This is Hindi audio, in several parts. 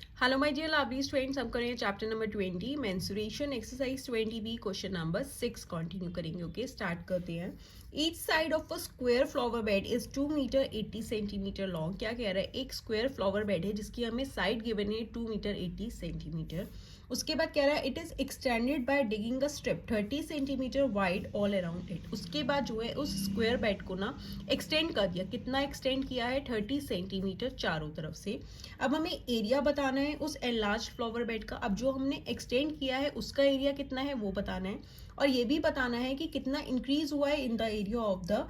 Hello my dear lovely students, हम करेंगे chapter number 20 mensuration exercise 20B question number 6 continue करेंगे। ओके, स्टार्ट करते हैं। Each side of a square flower bed is 2 metre 80 centimetre long. क्या कह रहा है? एक स्क्वायर फ्लावर बेड है जिसकी हमें साइड गिवन है 2 मीटर 80 सेंटीमीटर। उसके बाद कह रहा है it is extended by digging a strip 30 centimetre wide all around it. उसके बाद जो है उस स्क्वायर बेड को ना एक्सटेंड कर दिया। कितना एक्सटेंड किया है? 30 सेंटीमीटर चारों तरफ से। अब हमें एरिया बताना है उस एनलार्ज फ्लावर बेड का। अब जो हमने एक्सटेंड किया है उसका एरिया कितना है वो बताना है, और ये भी बताना है कि कितना इंक्रीज हुआ है in the area of the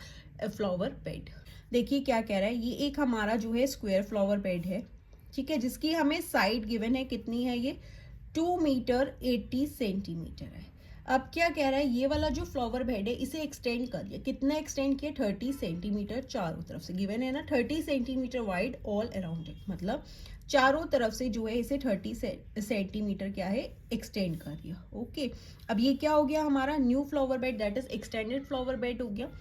flower bed. देखिए क्या कह रहा है, ये एक हमारा जो है स्क्वायर फ्लावर बेड है, ठीक है, जिसकी हमें साइड गिवन है। कितनी है ये? 2 मीटर 80 सेंटीमीटर है। अब क्या कह रहा है, ये वाला जो फ्लावर बेड है इसे एक्सटेंड कर दिया। कितना एक्सटेंड किया? 30 सेंटीमीटर चारों तरफ से। गिवन है ना 30 centimetre wide all around it, मतलब चारों तरफ से जो है इसे 30 सेंटीमीटर क्या है एक्सटेंड कर दिया। ओके, अब ये क्या हो गया? हमारा new flower bed, that is extended flower bed हो गया।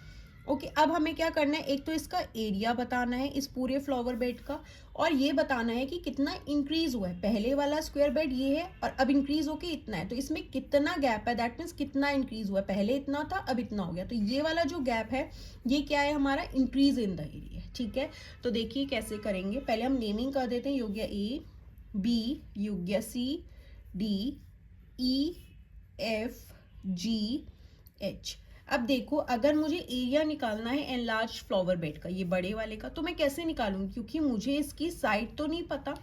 ओके, अब हमें क्या करना है, एक तो इसका एरिया बताना है इस पूरे फ्लावर बेड का, और ये बताना है कि कितना इंक्रीज हुआ है। पहले वाला स्क्वायर बेड ये है और अब इंक्रीज होके इतना है, तो इसमें कितना गैप है, दैट मीन्स कितना इंक्रीज हुआ है। पहले इतना था अब इतना हो गया, तो ये वाला जो गैप है ये क्या है? हमारा इंक्रीज इन द एरिया। ठीक है, तो देखिए कैसे करेंगे। पहले हम नेमिंग कर देते हैं। ये हो गया ए, बी, ये हो गया सी, डी, ई, एफ, जी, एच। अब देखो, अगर मुझे एरिया निकालना है एनलार्ज फ्लावर बेड का, ये बड़े वाले का, तो मैं कैसे निकालूंगी? क्योंकि मुझे इसकी साइड तो नहीं पता,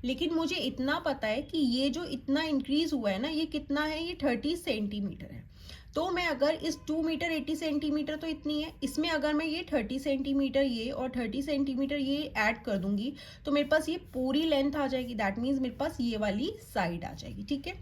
लेकिन मुझे इतना पता है कि ये जो इतना इंक्रीज हुआ है ना, ये कितना है? ये 30 सेंटीमीटर है। तो मैं अगर इस 2 मीटर 80 सेंटीमीटर तो इतनी है, इसमें अगर मैं ये 30 सेंटीमीटर ये और 30 सेंटीमीटर ये ऐड कर दूंगी तो मेरे पास ये पूरी लेंथ आ जाएगी। दैट मीन्स मेरे पास ये वाली साइड आ जाएगी। ठीक है,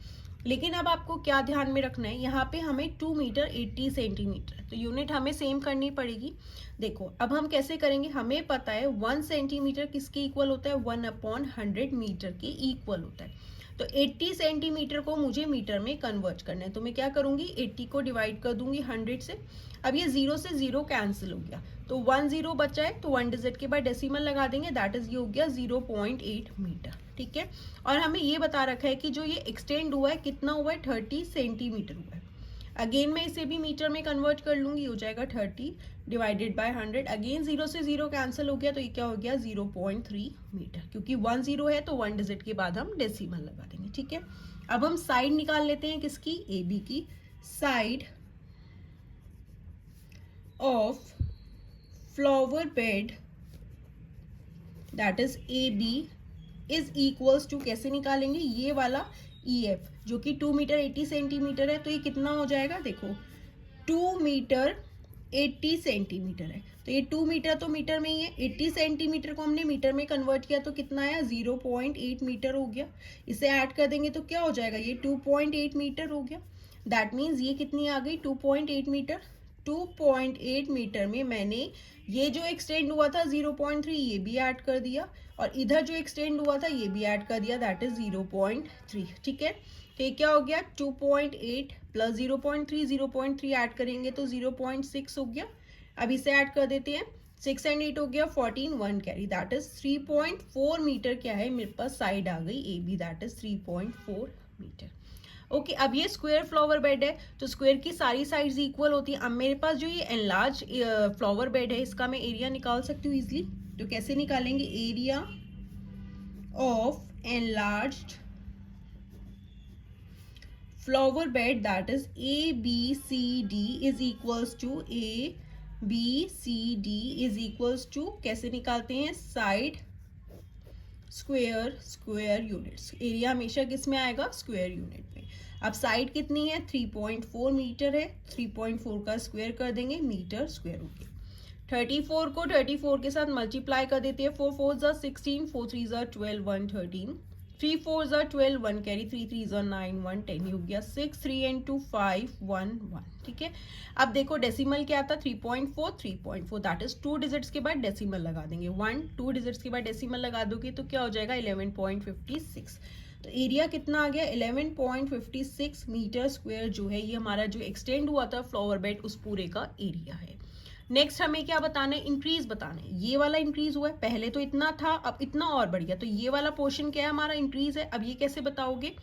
लेकिन अब आपको क्या ध्यान में रखना है, यहाँ पे हमें 2 मीटर 80 सेंटीमीटर, तो यूनिट हमें सेम करनी पड़ेगी। देखो अब हम कैसे करेंगे, हमें पता है 1 सेंटीमीटर किसके इक्वल होता है? 1/100 मीटर के इक्वल होता है। तो 80 सेंटीमीटर को मुझे मीटर में कन्वर्ट करना है, तो मैं क्या करूंगी, 80 को डिवाइड कर दूंगी 100 से। अब ये 0 से 0 कैंसिल हो गया, तो 1 0 बचा है, तो 1 डिजिट के बाद डेसिमल लगा देंगे, दैट इज ये हो गया 0.8 मीटर। ठीक है, और हमें ये बता रखा है कि जो ये एक्सटेंड हुआ है कितना हुआ है? 30 सेंटीमीटर हुआ है। अगेन मैं इसे भी मीटर में कन्वर्ट कर लूंगी, हो जाएगा 30 डिवाइडेड बाय 100। अगेन 0 से 0 कैंसिल हो गया, तो ये क्या हो गया? 0.3 मीटर। क्योंकि 1 0 है तो 1 डिजिट के बाद हम डेसिमल लगा देंगे। ठीक है, अब हम साइड निकाल लेते हैं किसकी? ए बी की। Side of flower bed that is A B is equals to, कैसे निकालेंगे? ये वाला ई एफ जो कि 2 मीटर 80 सेंटीमीटर है, तो ये कितना हो जाएगा? देखो 2 मीटर 80 सेंटीमीटर है, तो ये 2 मीटर तो मीटर में ही है, 80 सेंटीमीटर को हमने मीटर में कन्वर्ट किया तो कितना आया? 0.8 मीटर हो गया। इसे ऐड कर देंगे तो क्या हो जाएगा? ये 2.8 मीटर हो गया। दैट मीन्स ये कितनी आ गई? 2.8 मीटर। 2.8 मीटर में मैंने ये जो एक्सटेंड हुआ था 0.3 ये भी ऐड कर दिया, और इधर जो एक्सटेंड हुआ था ये भी ऐड कर दिया, दैट इज 0.3। ठीक है, तो ये क्या हो गया? 2.8 प्लस 0.3, 0.3 ऐड करेंगे तो 0.6 हो गया। अब इसे ऐड कर देते हैं, 6 एंड 8 हो गया 14, 1 कैरी, दैट इज 3.4 मीटर क्या है मेरे पास? साइड आ गई A B, that is 3.4 metre. Okay, अब ये स्क्वायर फ्लावर बेड है तो स्क्वायर की सारी साइड्स इक्वल होती है। अब मेरे पास जो ये एनलार्ज फ्लावर बेड है इसका मैं एरिया निकाल सकती हूँ इजिली। तो कैसे निकालेंगे? Area of enlarged flower bed that is A B C D is equals to A B C D is equals to, कैसे निकालते हैं? Side square square units. Area हमेशा किस में आएगा? स्क्वायर यूनिट में। अब साइड कितनी है? 3.4 मीटर है, 3.4 का स्क्वायर कर देंगे, मीटर स्क्वायर हो गया। 34 को 34 के साथ मल्टीप्लाई कर देते हैं, 4 4 ज़ा 16, 4 3 ज़ा 12, 1 13, 3 4 ज़ा 12, 1 कैरी, 3 3 ज़ा 9, 1 10 हो गया, 6 3 एंड 2 5 1 1। ठीक है, अब देखो डेसिमल क्या था? 3.4 3.4, दैट इज 2 डिजिट्स के बाद डेसिमल लगा देंगे। 1 2 डिजिट्स के बाद डेसिमल लगा दोगे तो क्या हो जाएगा? 11.56। तो एरिया कितना आ गया? 11.56 मीटर स्क्वायर जो है ये हमारा जो एक्सटेंड हुआ था फ्लावर बेड उस पूरे का एरिया है। नेक्स्ट हमें क्या बताना है, इंक्रीज बताना है। ये वाला इंक्रीज हुआ है, पहले तो इतना था अब इतना और बढ़ गया, तो ये वाला पोर्शन क्या है हमारा, इंक्रीज है। अब ये कैसे बताओगे,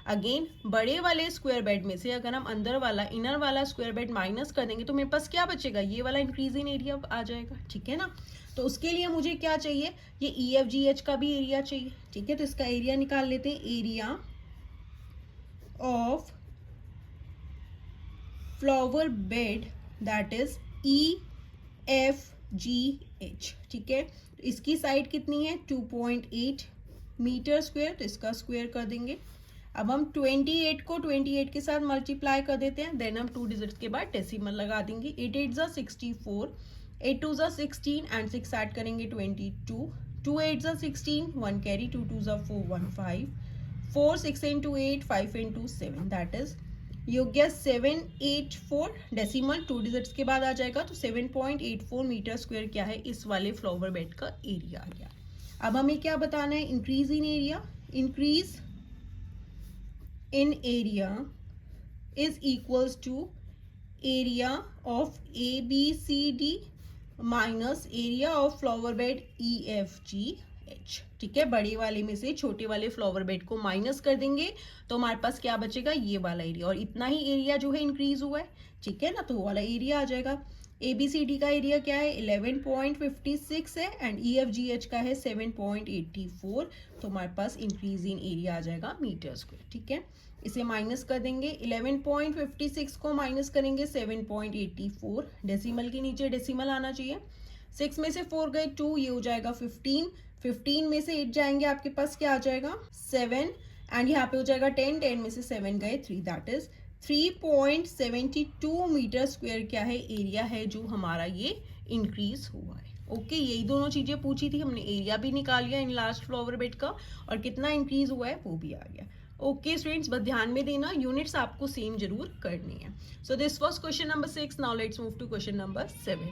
अगेन बड़े वाले स्क्वायर बेड में से अगर हम अंदर वाला इनर वाला स्क्वायर बेड माइनस कर देंगे तो मेरे पास क्या बचेगा, ये वाला इंक्रीज इन एरिया आ जाएगा, ठीक है ना। तो उसके लिए मुझे क्या चाहिए, ये EFGH का भी एरिया चाहिए, ठीक है। तो इसका एरिया निकाल लेते हैं, area of flower bed that is EFGH, ठीक है। तो इसकी साइड कितनी है 2.8 मीटर स्क्वायर, तो इसका स्क्वायर कर देंगे। अब हम 28 को 28 के साथ मल्टीप्लाई कर देते हैं, देन हम 2 डिजिट्स के बाद डेसिमल लगा देंगे। 8 8 ज़ा 64, 8 2 ज़ा 16 एंड 6 ऐड करेंगे 22, 2 8 ज़ा 16, 1 कैरी, 2 2 ज़ा 4, 1 5, 4 6 into 8, 5 into 7, दैट इज ये हो गया 784, डेसिमल 2 डिजिट्स के बाद आ जाएगा, तो 7.84 मीटर स्क्वायर क्या है इस वाले फ्लावर बेड का एरिया आ गया। अब हमें क्या बताना है, increase in area, increase in area is equals to area of ABCD minus area of flower bed EFGH, ठीक है। बड़े वाले में से छोटे वाले फ्लावर बेड को माइनस कर देंगे तो हमारे पास क्या बचेगा, ये वाला एरिया, और इतना ही एरिया जो है इंक्रीज हुआ है, ठीक है ना, तो वो वाला एरिया आ जाएगा। ABCD का एरिया क्या है 11.56 है एंड EFGH का है 7.84, तो हमारे पास इंक्रीज इन एरिया आ जाएगा मीटर स्क्वायर, ठीक है। इसे माइनस कर देंगे, 11.56 को माइनस करेंगे 7.84, डेसिमल के नीचे डेसिमल आना चाहिए। 6 में से 4 गए 2, ये हो जाएगा 15, 15 में से 8 जाएंगे आपके पास क्या आ जाएगा 7, एंड यहाँ पे हो जाएगा 10, 10 में से 7 गए 3, दैट इज 3.72 मीटर स्क्वायर क्या है एरिया है जो हमारा ये इंक्रीज हुआ है। ओके, यही दोनों चीजें पूछी थी हमने, एरिया भी निकाल लिया इन लास्ट फ्लावर बेड का और कितना इंक्रीज हुआ है वो भी आ गया। ओके स्टूडेंट्स, बस ध्यान में देना यूनिट्स आपको सेम जरूर करनी है। So this was question number 6, now let's move to question number 7।